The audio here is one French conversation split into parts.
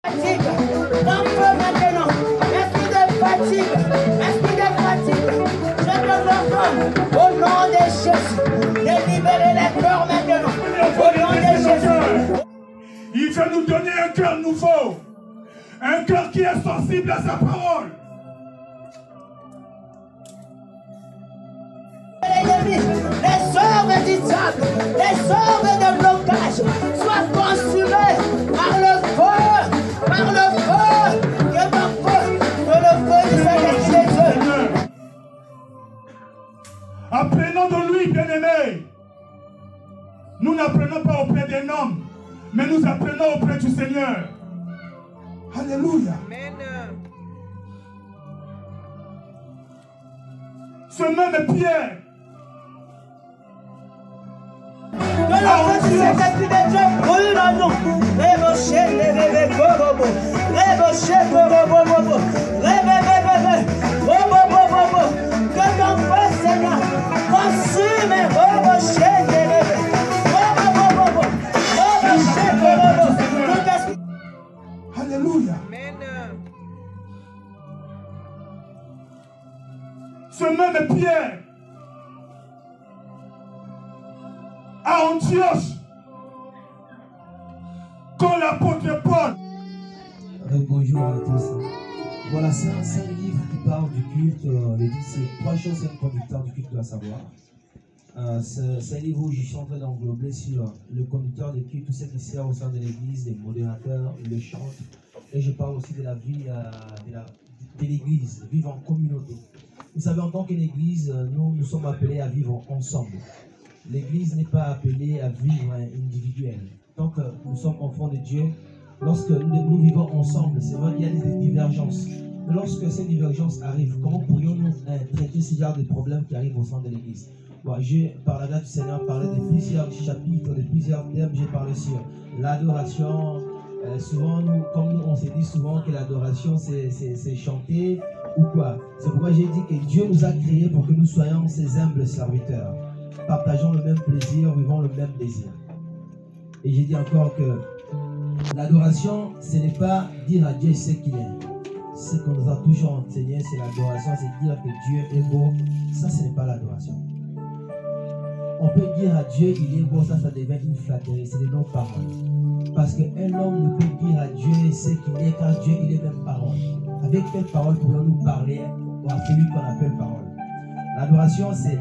Fatigue, un peu maintenant. Esprit de fatigue, je te l'ordonne au nom de Jésus de libérer les cœurs maintenant. Au nom de Jésus. Il veut nous donner un cœur nouveau, un cœur qui est sensible à sa parole. Les œuvres du diable, les œuvres de blocage soient consumées par le feu, que ton feu, que le feu du Saint-Esprit de Dieu. Apprenons de lui, bien-aimés. Nous n'apprenons pas auprès d'un homme, mais nous apprenons auprès du Seigneur. Alléluia. Amen. Ce même Pierre, que le feu du Saint-Esprit de Dieu brûle en nous. Rébocher les bébés, bobo. Rébocher, bobo. Rébébébébé, bobo. Que ton feu, Seigneur, consume, rébocher les bébés. Bobo. Rébocher, bobo. alléluia. Amen. Ce même Pierre, à Antioche, quand l'apôtre Paul. Bonjour à tous. Voilà, c'est un livre qui parle du culte. Le titre, c'est 3 choses qu'un conducteur du culte doit savoir. C'est un livre où je suis en train d'englober sur le conducteur de culte, tout ce qui sert au sein de l'église, les modérateurs, le chant. Et je parle aussi de la vie de l'église, vivre en communauté. Vous savez, en tant qu'église, nous sommes appelés à vivre ensemble. L'église n'est pas appelée à vivre individuel. Tant que nous sommes enfants de Dieu, lorsque nous vivons ensemble, c'est vrai qu'il y a des divergences. Mais lorsque ces divergences arrivent, comment pourrions-nous traiter ce genre de problèmes qui arrivent au sein de l'église? Bon, par la grâce du Seigneur, parlé de plusieurs chapitres, de plusieurs thèmes. J'ai parlé sur l'adoration. Souvent, comme on se dit souvent que l'adoration, c'est chanter ou quoi. C'est pourquoi j'ai dit que Dieu nous a créés pour que nous soyons ses humbles serviteurs. Partageons le même plaisir, vivons le même désir. Et j'ai dit encore que l'adoration, ce n'est pas dire à Dieu ce qu'il est. Ce qu'on nous a toujours enseigné, c'est l'adoration, c'est dire que Dieu est beau. Ça, ce n'est pas l'adoration. On peut dire à Dieu qu'il est beau, ça devient une flatterie, c'est de nos paroles. Parce qu'un homme ne peut dire à Dieu ce qu'il est, car Dieu, il est même parole. Avec quelle parole pourrions-nous parler à celui qu'on appelle parole? L'adoration, c'est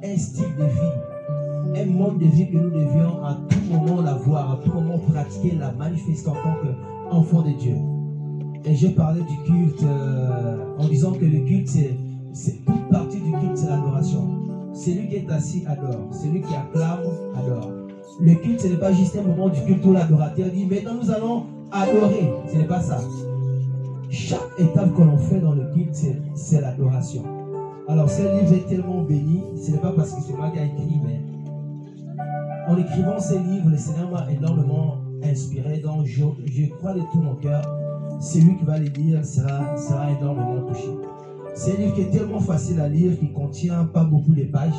un style de vie, un mode de vie que nous devions à tout moment l'avoir, à tout moment pratiquer, la manifester en tant qu'enfant de Dieu. Et j'ai parlé du culte en disant que le culte, c'est toute partie du culte, c'est l'adoration. Celui qui est assis adore, celui qui acclame adore. Le culte, ce n'est pas juste un moment du culte où l'adorateur dit maintenant nous allons adorer. Ce n'est pas ça. Chaque étape que l'on fait dans le culte, c'est l'adoration. Alors ce livre est tellement béni, ce n'est pas parce que c'est moi qui ai écrit, mais en écrivant ce livre, le Seigneur m'a énormément inspiré. Donc je crois de tout mon cœur, celui qui va le lire sera énormément touché. C'est un livre qui est tellement facile à lire, qui ne contient pas beaucoup de pages.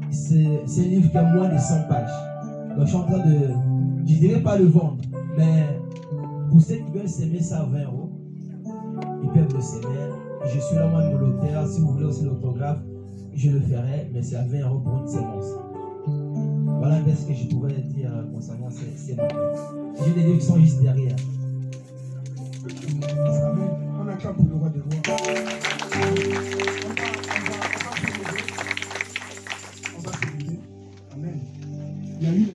C'est un livre qui a moins de 100 pages. Donc je suis en train de, je ne dirais pas le vendre, mais pour ceux qui veulent s'aimer ça à 20 €, ils peuvent le s'aimer. Je suis là moi-même l'auteur, si vous voulez aussi l'autographe, je le ferai, mais c'est à 20 € pour une séance. Voilà un peu ce que je pouvais dire concernant ces livres. J'ai des livres qui sont juste derrière. Amen. On acclame pour le roi des rois. On va se lever. Amen. Il y a eu